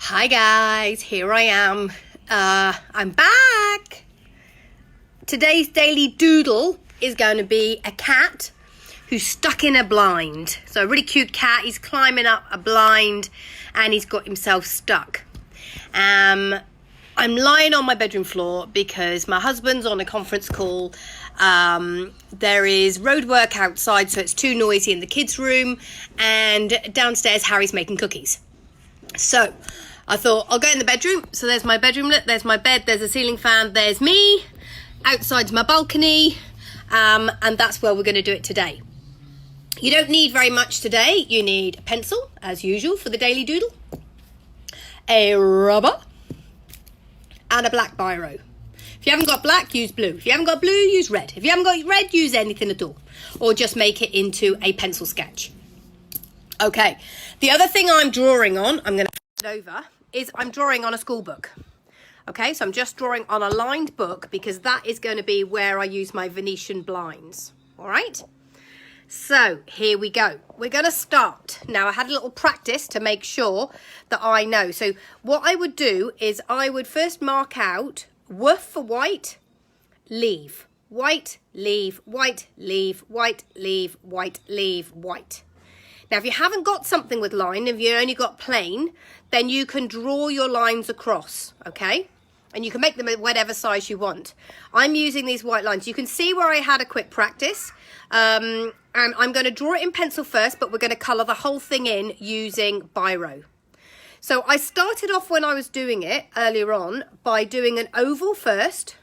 Hi guys, here I am. I'm back. Today's Daily Doodle is going to be a cat who's stuck in a blind. So a really cute cat, he's climbing up a blind and he's got himself stuck. I'm lying on my bedroom floor because my husband's on a conference call. There is road work outside, so it's too noisy in the kids' room, and downstairs Harry's making cookies. So I thought I'll go in the bedroom. So there's my bedroom, there's my bed, there's a ceiling fan, there's me. Outside's my balcony, and that's where we're going to do it today. You don't need very much today. You need a pencil, as usual, for the Daily Doodle, a rubber, and a black biro. If you haven't got black, use blue. If you haven't got blue, use red. If you haven't got red, use anything at all. Or just make it into a pencil sketch. Okay, the other thing I'm drawing on, I'm going to flip it over, is I'm drawing on a school book. Okay, so I'm just drawing on a lined book because that is going to be where I use my Venetian blinds. All right, so here we go. We're going to start. Now, I had a little practice to make sure that I know. So what I would do is I would first mark out woof for white, leave, white, leave, white, leave, white, leave, white, leave, white. Now, if you haven't got something with line, if you only got plain, then you can draw your lines across, okay? And you can make them at whatever size you want. I'm using these white lines. You can see where I had a quick practice. And I'm going to draw it in pencil first, but we're going to colour the whole thing in using biro. So I started off when I was doing it earlier on by doing an oval first.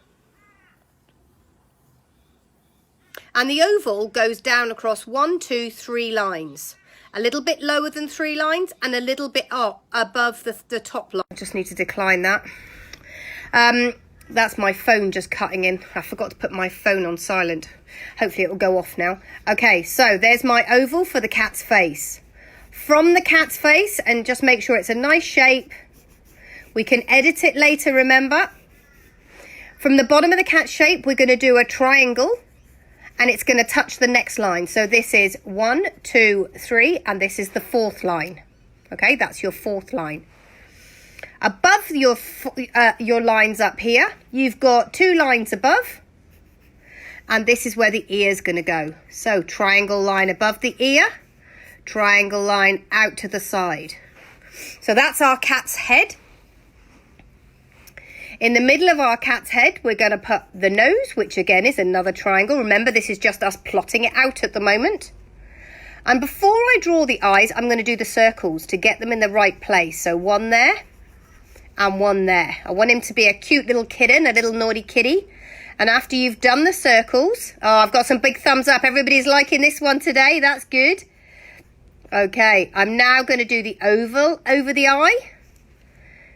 And the oval goes down across 1, 2, 3 lines. A little bit lower than 3 lines and a little bit above the top line. I just need to decline that. That's my phone just cutting in. I forgot to put my phone on silent. Hopefully it will go off now. Okay, so there's my oval for the cat's face. From the cat's face, and just make sure it's a nice shape. We can edit it later, remember. From the bottom of the cat shape, we're going to do a triangle. And it's going to touch the next line. So this is 1, 2, 3, and this is the 4th line. Okay, that's your 4th line. Above your lines up here, you've got 2 lines above. And this is where the ear is going to go. So triangle line above the ear, triangle line out to the side. So that's our cat's head. In the middle of our cat's head, we're going to put the nose, which again is another triangle. Remember, this is just us plotting it out at the moment. And before I draw the eyes, I'm going to do the circles to get them in the right place. So 1 there and 1 there. I want him to be a cute little kitten, a little naughty kitty. And after you've done the circles, oh, I've got some big thumbs up. Everybody's liking this one today. That's good. Okay, I'm now going to do the oval over the eye.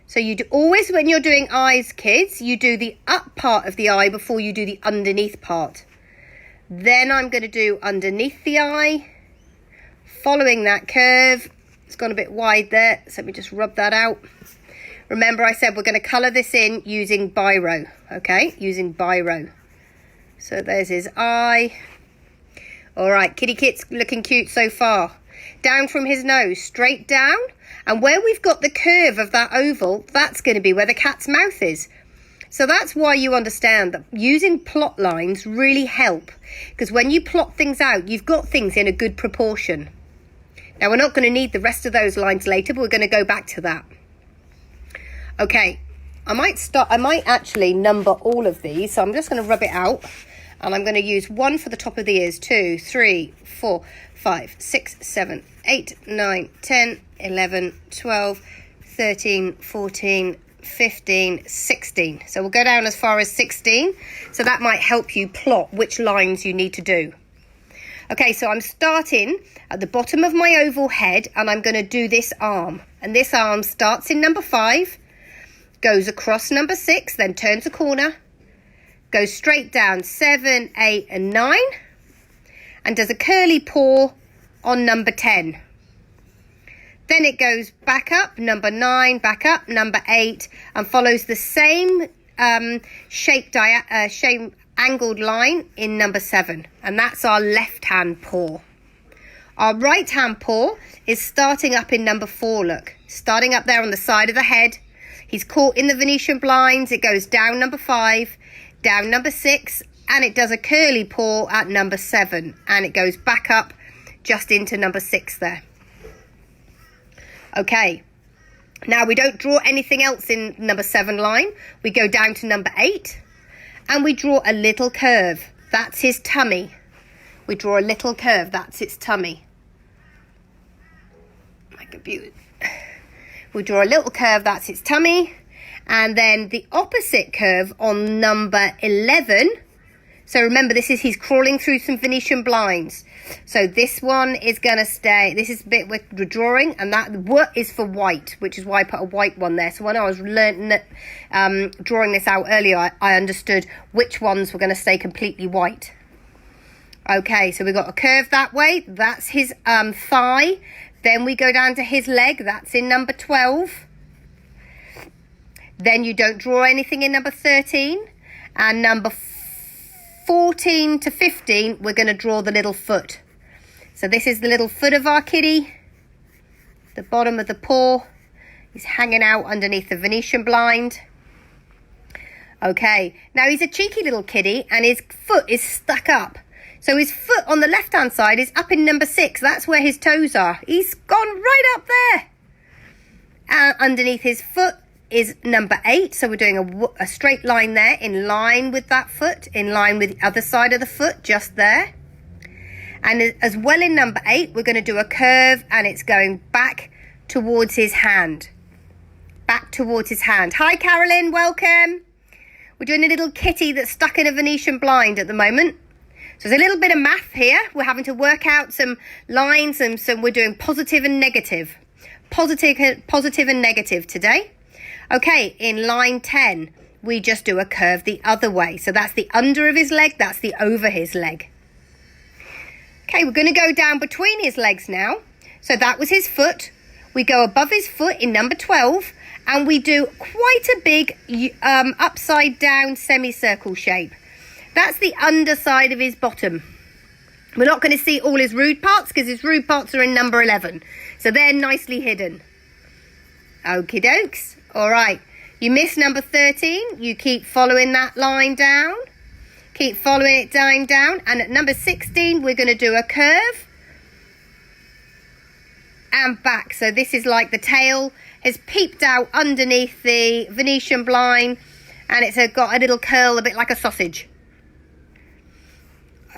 So you do always, when you're doing eyes, kids, you do the up part of the eye before you do the underneath part. Then I'm going to do underneath the eye, following that curve. It's gone a bit wide there, so let me just rub that out. Remember, I said we're going to colour this in using biro, okay? Using biro. So there's his eye. All right, kitty kit's looking cute so far. Down from his nose, straight down. And where we've got the curve of that oval, that's going to be where the cat's mouth is. So that's why you understand that using plot lines really help. Because when you plot things out, you've got things in a good proportion. Now, we're not going to need the rest of those lines later, but we're going to go back to that. Okay, I might actually number all of these. So I'm just going to rub it out. And I'm going to use 1 for the top of the ears, 2, 3, 4, 5, 6, 7, 8, 9, 10, 11, 12, 13, 14, 15, 16. So we'll go down as far as 16. So that might help you plot which lines you need to do. Okay, so I'm starting at the bottom of my oval head and I'm going to do this arm. And this arm starts in number 5, goes across number 6, then turns a corner, goes straight down 7, 8 and 9 and does a curly paw on number 10. Then it goes back up, number 9, back up, number 8, and follows the same shape angled line in number 7. And that's our left-hand paw. Our right hand paw is starting up in number 4, look. Starting up there on the side of the head. He's caught in the Venetian blinds. It goes down number 5, down number 6, and it does a curly paw at number 7. And it goes back up just into number 6 there. Okay, now we don't draw anything else in number 7 line. We go down to number 8 and we draw a little curve. That's his tummy. We draw a little curve. That's its tummy. My computer. We draw a little curve. That's its tummy. And then the opposite curve on number 11. So remember, he's crawling through some Venetian blinds. So this one is going to stay. This is the bit we're drawing, and that what is for white, which is why I put a white one there. So when I was drawing this out earlier, I understood which ones were going to stay completely white. Okay, so we've got a curve that way. That's his thigh. Then we go down to his leg. That's in number 12. Then you don't draw anything in number 13. And number 14 to 15, we're going to draw the little foot. So this is the little foot of our kitty. The bottom of the paw is hanging out underneath the Venetian blind. Okay, now he's a cheeky little kitty and his foot is stuck up. So his foot on the left-hand side is up in number 6. That's where his toes are. He's gone right up there. And underneath his foot is number 8. So we're doing a straight line there, in line with that foot, in line with the other side of the foot, just there. And as well in number 8, we're going to do a curve, and it's going back towards his hand. Back towards his hand. Hi, Carolyn. Welcome. We're doing a little kitty that's stuck in a Venetian blind at the moment. So there's a little bit of math here. We're having to work out some lines, and we're doing positive and negative. Positive and negative today. Okay, in line 10, we just do a curve the other way. So that's the under of his leg, that's the over his leg. Okay, we're going to go down between his legs now. So that was his foot. We go above his foot in number 12, and we do quite a big upside down semicircle shape. That's the underside of his bottom. We're not going to see all his rude parts because his rude parts are in number 11. So they're nicely hidden. Okie dokes. All right. You missed number 13. You keep following that line down. Keep following it down. And at number 16, we're going to do a curve. And back. So this is like the tail has peeped out underneath the Venetian blind. And it's got a little curl, a bit like a sausage.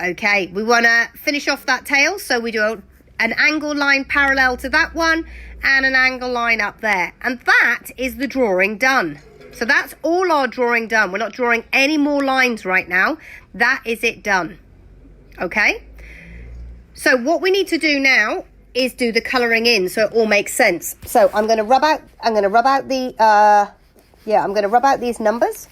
Okay, we want to finish off that tail, so we do an angle line parallel to that one and an angle line up there. And that is the drawing done. So that's all our drawing done. We're not drawing any more lines right now. That is it done. Okay? So what we need to do now is do the colouring in so it all makes sense. So I'm going to rub out these numbers.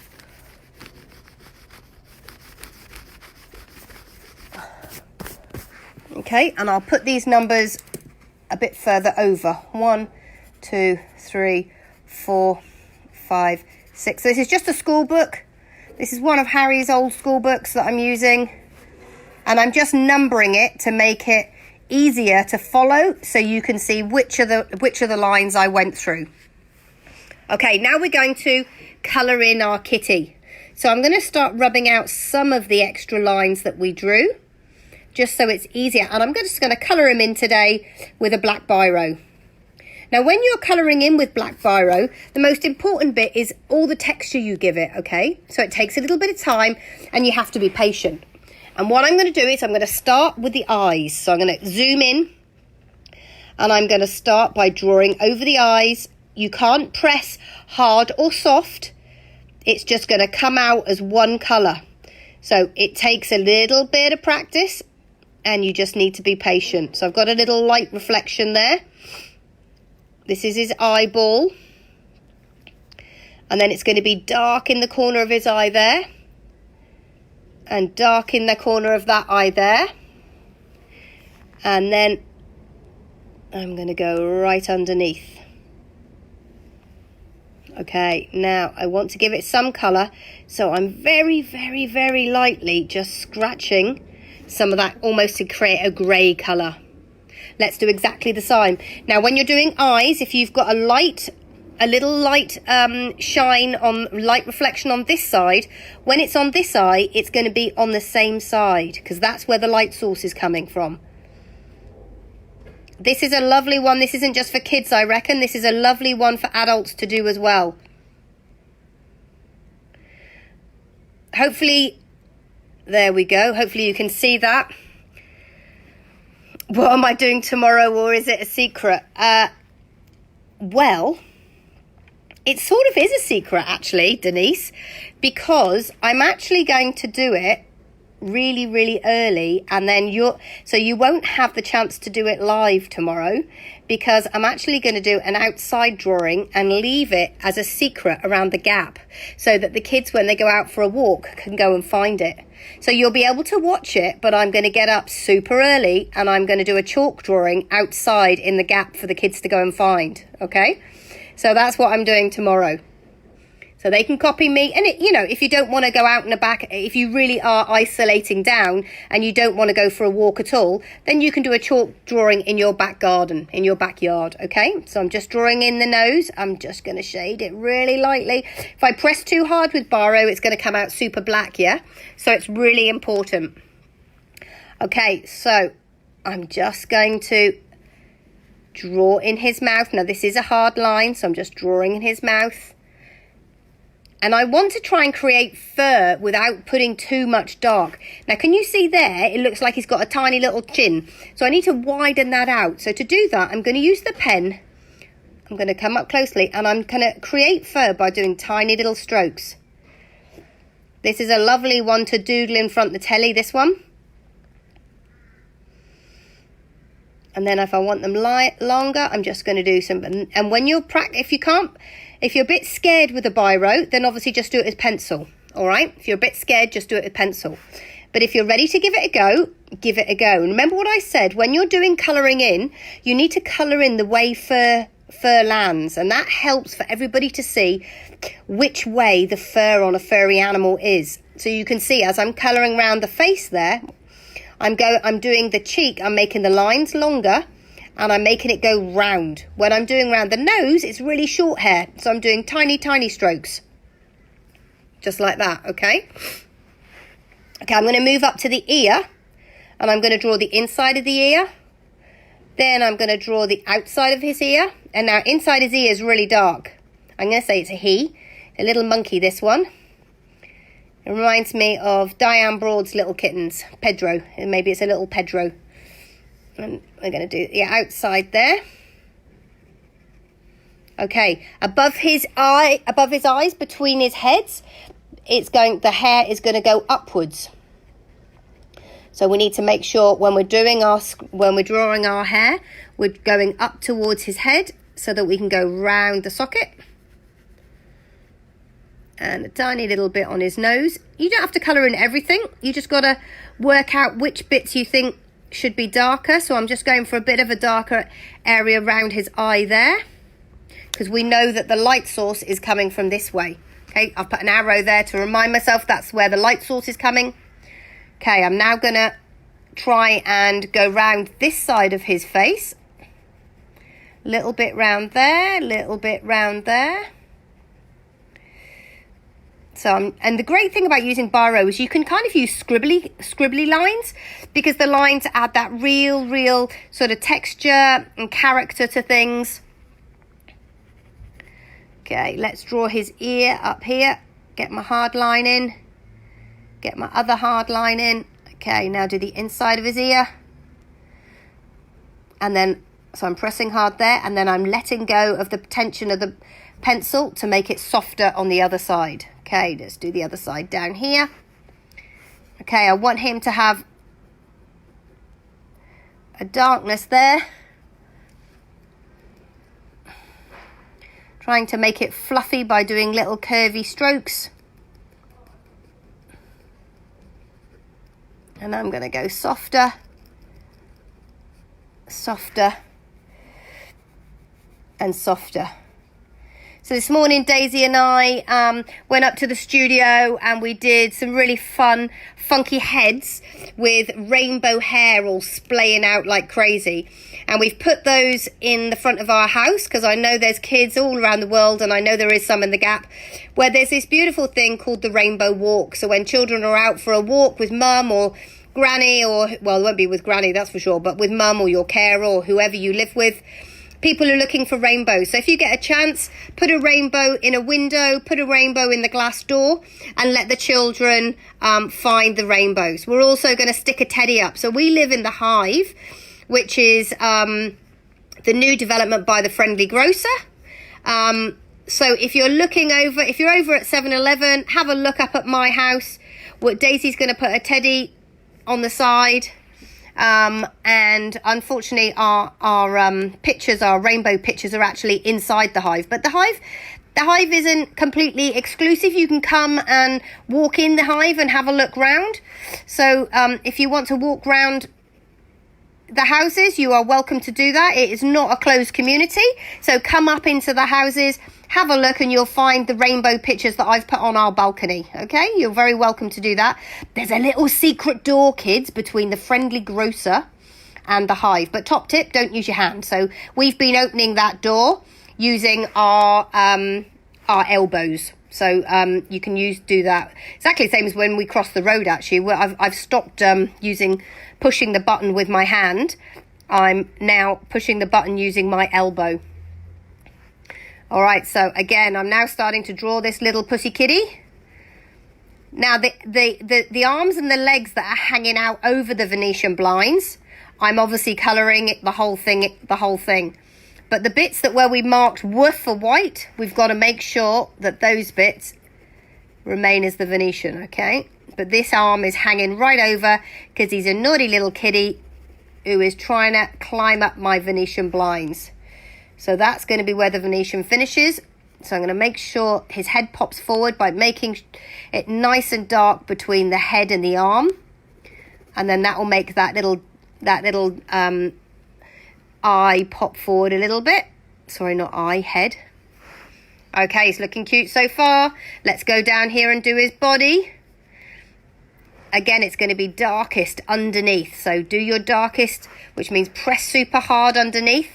Okay, and I'll put these numbers a bit further over. 1, 2, 3, 4, 5, 6. So this is just a school book. This is one of Harry's old school books that I'm using. And I'm just numbering it to make it easier to follow so you can see which of the lines I went through. Okay, now we're going to colour in our kitty. So I'm going to start rubbing out some of the extra lines that we drew, just so it's easier. And I'm just going to colour him in today with a black biro. Now, when you're colouring in with black biro, the most important bit is all the texture you give it, okay? So it takes a little bit of time and you have to be patient. And what I'm going to do is I'm going to start with the eyes. So I'm going to zoom in and I'm going to start by drawing over the eyes. You can't press hard or soft. It's just going to come out as one colour. So it takes a little bit of practice. And you just need to be patient. So I've got a little light reflection there. This is his eyeball. And then it's going to be dark in the corner of his eye there. And dark in the corner of that eye there. And then I'm going to go right underneath. Okay, now I want to give it some colour. So I'm very, very, very lightly just scratching some of that almost to create a grey colour. Let's do exactly the same. Now, when you're doing eyes, if you've got a little light shine on, light reflection on this side, when it's on this eye, it's going to be on the same side, because that's where the light source is coming from. This is a lovely one. This isn't just for kids, I reckon. This is a lovely one for adults to do as well. Hopefully, there we go. Hopefully you can see that. What am I doing tomorrow, or is it a secret? Well, it sort of is a secret, actually, Denise, because I'm actually going to do it really, really early, and then so you won't have the chance to do it live tomorrow, because I'm actually going to do an outside drawing and leave it as a secret around the gap, so that the kids, when they go out for a walk, can go and find it. So you'll be able to watch it, but I'm going to get up super early and I'm going to do a chalk drawing outside in the gap for the kids to go and find. Okay, so that's what I'm doing tomorrow. So they can copy me. And, if you don't want to go out in the back, if you really are isolating down and you don't want to go for a walk at all, then you can do a chalk drawing in your back garden, in your backyard. Okay, so I'm just drawing in the nose. I'm just going to shade it really lightly. If I press too hard with Biro, it's going to come out super black, yeah? So it's really important. Okay, so I'm just going to draw in his mouth. Now, this is a hard line, so I'm just drawing in his mouth. And I want to try and create fur without putting too much dark. Now, can you see there? It looks like he's got a tiny little chin. So I need to widen that out. So to do that, I'm going to use the pen. I'm going to come up closely and I'm going to create fur by doing tiny little strokes. This is a lovely one to doodle in front of the telly, this one. And then if I want them longer, I'm just going to do some. And when you're if you're a bit scared with a biro, then obviously just do it with pencil. All right. If you're a bit scared, just do it with pencil. But if you're ready to give it a go, give it a go. And remember what I said, when you're doing colouring in, you need to colour in the way fur lands. And that helps for everybody to see which way the fur on a furry animal is. So you can see as I'm colouring around the face there, I'm doing the cheek, I'm making the lines longer and I'm making it go round. When I'm doing around the nose, it's really short hair. So I'm doing tiny, tiny strokes. Just like that, okay? Okay, I'm going to move up to the ear and I'm going to draw the inside of the ear. Then I'm going to draw the outside of his ear. And now inside his ear is really dark. I'm going to say it's a he, a little monkey, this one. It reminds me of Diane Broad's little kittens, Pedro. And maybe it's a little Pedro. And we're going to do the outside there. Okay, above his eyes, between his heads, the hair is going to go upwards. So we need to make sure when we're drawing our hair, we're going up towards his head so that we can go round the socket. And a tiny little bit on his nose. You don't have to colour in everything. You just got to work out which bits you think should be darker. So I'm just going for a bit of a darker area around his eye there, because we know that the light source is coming from this way. Okay, I've put an arrow there to remind myself that's where the light source is coming. Okay, I'm now going to try and go round this side of his face. Little bit round there, little bit round there. So, and the great thing about using biro is you can kind of use scribbly lines, because the lines add that real sort of texture and character to things. Okay, let's draw his ear up here. Get my hard line in. Get my other hard line in. Okay, now do the inside of his ear. And then, so I'm pressing hard there, and then I'm letting go of the tension of the pencil to make it softer on the other side. Okay, let's do the other side down here. Okay, I want him to have a darkness there. Trying to make it fluffy by doing little curvy strokes. And I'm going to go softer, softer, and softer. So this morning, Daisy and I went up to the studio and we did some really fun, funky heads with rainbow hair all splaying out like crazy. And we've put those in the front of our house because I know there's kids all around the world, and I know there is some in the Gap, where there's this beautiful thing called the rainbow walk. So when children are out for a walk with mum or granny, or, well, it won't be with granny, that's for sure, but with mum or your carer or whoever you live with, people are looking for rainbows. So if you get a chance, put a rainbow in a window, put a rainbow in the glass door, and let the children find the rainbows. We're also going to stick a teddy up. So we live in the Hive, which is the new development by the Friendly Grocer. So if you're looking over, if you're over at 7-Eleven, have a look up at my house. What Daisy's going to put a teddy on the side. And unfortunately our pictures, our rainbow pictures, are actually inside the Hive. But the Hive isn't completely exclusive. You can come and walk in the Hive and have a look round. So if you want to walk round the houses, you are welcome to do that. It is not a closed community. So come up into the houses, have a look, and you'll find the rainbow pictures that I've put on our balcony. Okay, you're very welcome to do that. There's a little secret door, kids, between the Friendly Grocer and the Hive. But top tip, don't use your hand. So we've been opening that door using our elbows. So you can do that exactly the same as when we cross the road. Actually, I've stopped pushing the button with my hand. I'm now pushing the button using my elbow. All right, so again, I'm now starting to draw this little pussy kitty. Now, the arms and the legs that are hanging out over the Venetian blinds, I'm obviously colouring the whole thing. But the bits where we marked woof for white, we've got to make sure that those bits remain as the Venetian, okay? But this arm is hanging right over because he's a naughty little kitty who is trying to climb up my Venetian blinds. So that's going to be where the Venetian finishes. So I'm going to make sure his head pops forward by making it nice and dark between the head and the arm. And then that will make that little eye pop forward a little bit. Sorry, not eye, head. Okay, he's looking cute so far. Let's go down here and do his body. Again, it's going to be darkest underneath. So do your darkest, which means press super hard underneath,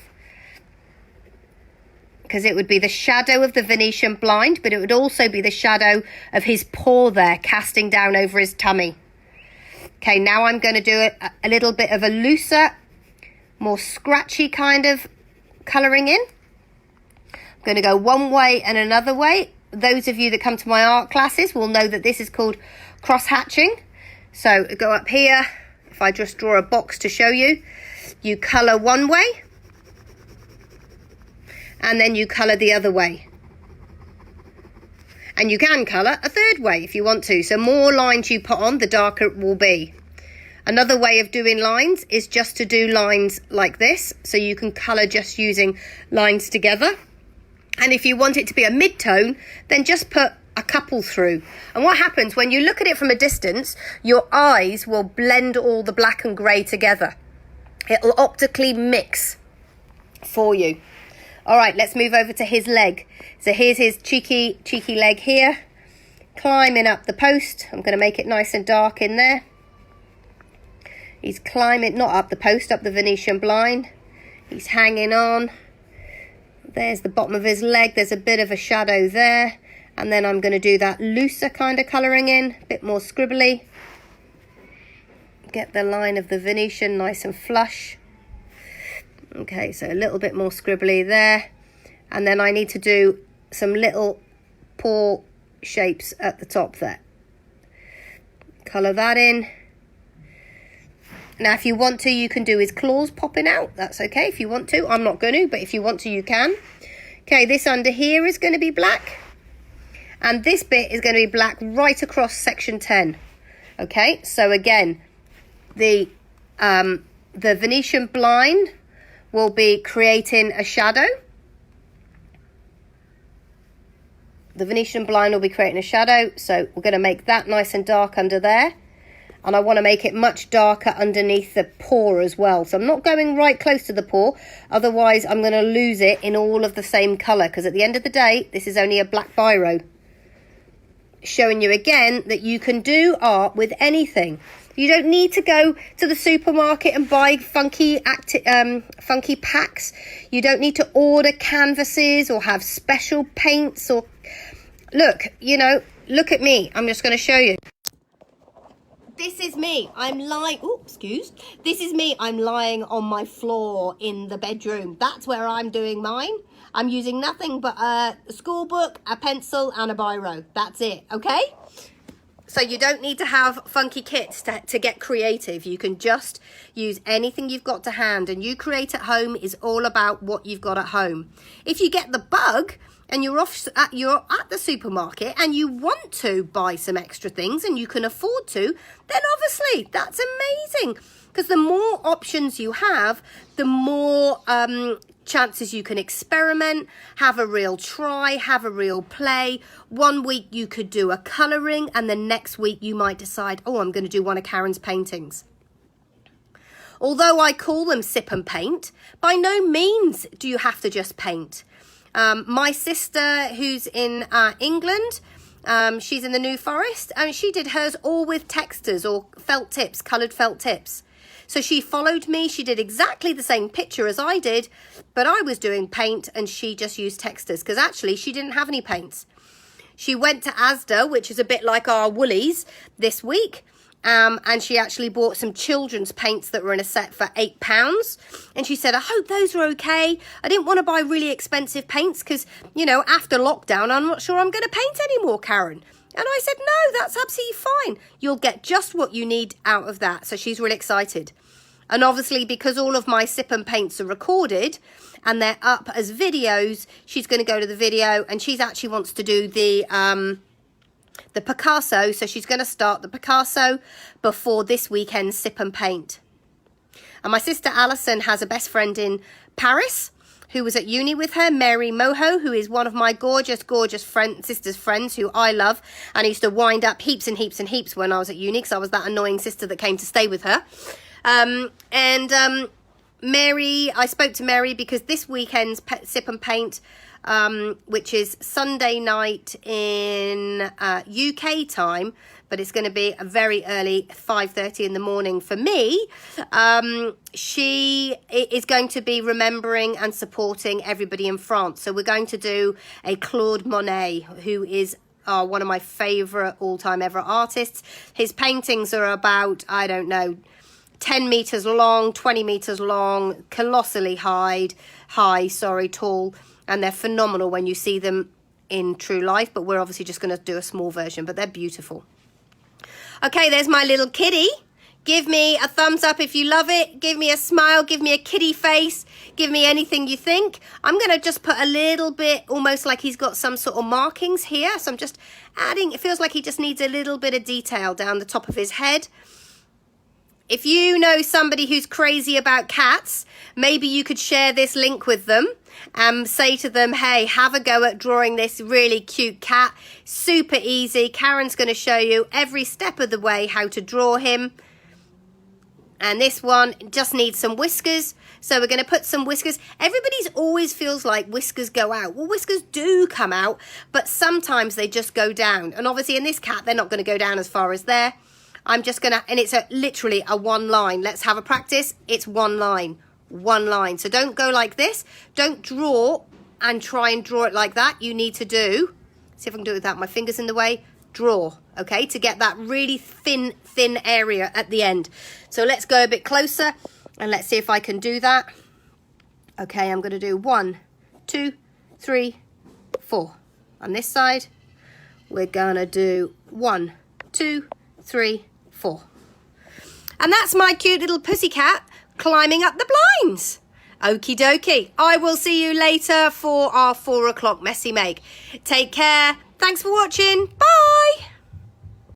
because it would be the shadow of the Venetian blind, but it would also be the shadow of his paw there, casting down over his tummy. Okay, now I'm going to do a little bit of a looser, more scratchy kind of colouring in. I'm going to go one way and another way. Those of you that come to my art classes will know that this is called cross-hatching. So go up here. If I just draw a box to show you, you colour one way and then you colour the other way. And you can colour a third way if you want to. So more lines you put on, the darker it will be. Another way of doing lines is just to do lines like this. So you can colour just using lines together. And if you want it to be a mid-tone, then just put a couple through. And what happens when you look at it from a distance, your eyes will blend all the black and grey together. It'll optically mix for you. All right, let's move over to his leg. So here's his cheeky leg here, climbing up the post. I'm going to make it nice and dark in there. He's climbing, not up the post, up the Venetian blind. He's hanging on. There's the bottom of his leg. There's a bit of a shadow there. And then I'm going to do that looser kind of colouring in, a bit more scribbly. Get the line of the Venetian nice and flush. Okay, so a little bit more scribbly there. And then I need to do some little paw shapes at the top there. Colour that in. Now, if you want to, you can do his claws popping out. That's okay if you want to. I'm not going to, but if you want to, you can. Okay, this under here is going to be black. And this bit is going to be black right across section 10. Okay, so again, the Venetian blind will be creating a shadow. The Venetian blind will be creating a shadow. So we're going to make that nice and dark under there. And I want to make it much darker underneath the paw as well. So I'm not going right close to the paw. Otherwise, I'm going to lose it in all of the same colour. Because at the end of the day, this is only a black biro. Showing you again that you can do art with anything. You don't need to go to the supermarket and buy funky packs. You don't need to order canvases or have special paints or... Look, you know, look at me. I'm just going to show you. This is me. I'm lying... Oh, excuse. This is me. I'm lying on my floor in the bedroom. That's where I'm doing mine. I'm using nothing but a school book, a pencil, and a biro. That's it, okay? So you don't need to have funky kits to get creative. You can just use anything you've got to hand. And You Create at Home is all about what you've got at home. If you get the bug and you're at the supermarket and you want to buy some extra things and you can afford to, then obviously that's amazing. Because the more options you have, the more chances you can experiment, have a real try, have a real play. One week you could do a colouring and the next week you might decide, oh, I'm going to do one of Karen's paintings. Although I call them sip and paint, by no means do you have to just paint. My sister, who's in England, she's in the New Forest, and she did hers all with textures or felt tips, coloured felt tips. So she followed me. She did exactly the same picture as I did, but I was doing paint and she just used textures because actually she didn't have any paints. She went to Asda, which is a bit like our Woolies, this week. And she actually bought some children's paints that were in a set for £8. And she said, I hope those are okay. I didn't want to buy really expensive paints because, you know, after lockdown, I'm not sure I'm going to paint anymore, Karen. And I said, no, that's absolutely fine. You'll get just what you need out of that. So she's really excited. And obviously, because all of my sip and paints are recorded and they're up as videos, she's going to go to the video and she actually wants to do the Picasso. So she's going to start the Picasso before this weekend's sip and paint. And my sister Alison has a best friend in Paris who was at uni with her, Mary Moho, who is one of my gorgeous, gorgeous sister's friends who I love. And I used to wind up heaps and heaps and heaps when I was at uni because I was that annoying sister that came to stay with her. Mary, I spoke to Mary because this weekend's sip and paint, which is Sunday night in UK time, but it's going to be a very early 5:30 in the morning for me. She is going to be remembering and supporting everybody in France. So we're going to do a Claude Monet, who is one of my favourite all-time ever artists. His paintings are about, I don't know, 10 metres long, 20 metres long, colossally tall. And they're phenomenal when you see them in true life. But we're obviously just going to do a small version. But they're beautiful. Okay, there's my little kitty. Give me a thumbs up if you love it. Give me a smile. Give me a kitty face. Give me anything you think. I'm going to just put a little bit, almost like he's got some sort of markings here. So I'm just adding, it feels like he just needs a little bit of detail down the top of his head. If you know somebody who's crazy about cats, maybe you could share this link with them and say to them, hey, have a go at drawing this really cute cat. Super easy. Karen's going to show you every step of the way how to draw him. And this one just needs some whiskers. So we're going to put some whiskers. Everybody's always feels like whiskers go out. Well, whiskers do come out, but sometimes they just go down. And obviously in this cat, they're not going to go down as far as there. I'm just going to, and it's literally a one line. Let's have a practice. It's one line. So don't go like this. Don't draw and try and draw it like that. You need to do, see if I can do it without my fingers in the way, draw, okay, to get that really thin area at the end. So let's go a bit closer and let's see if I can do that. Okay, I'm going to do 1, 2, 3, 4. On this side, we're going to do 1, 2, 3, 4. And that's my cute little pussycat climbing up the blinds. Okie dokie. I will see you later for our 4 o'clock messy make. Take care. Thanks for watching. Bye.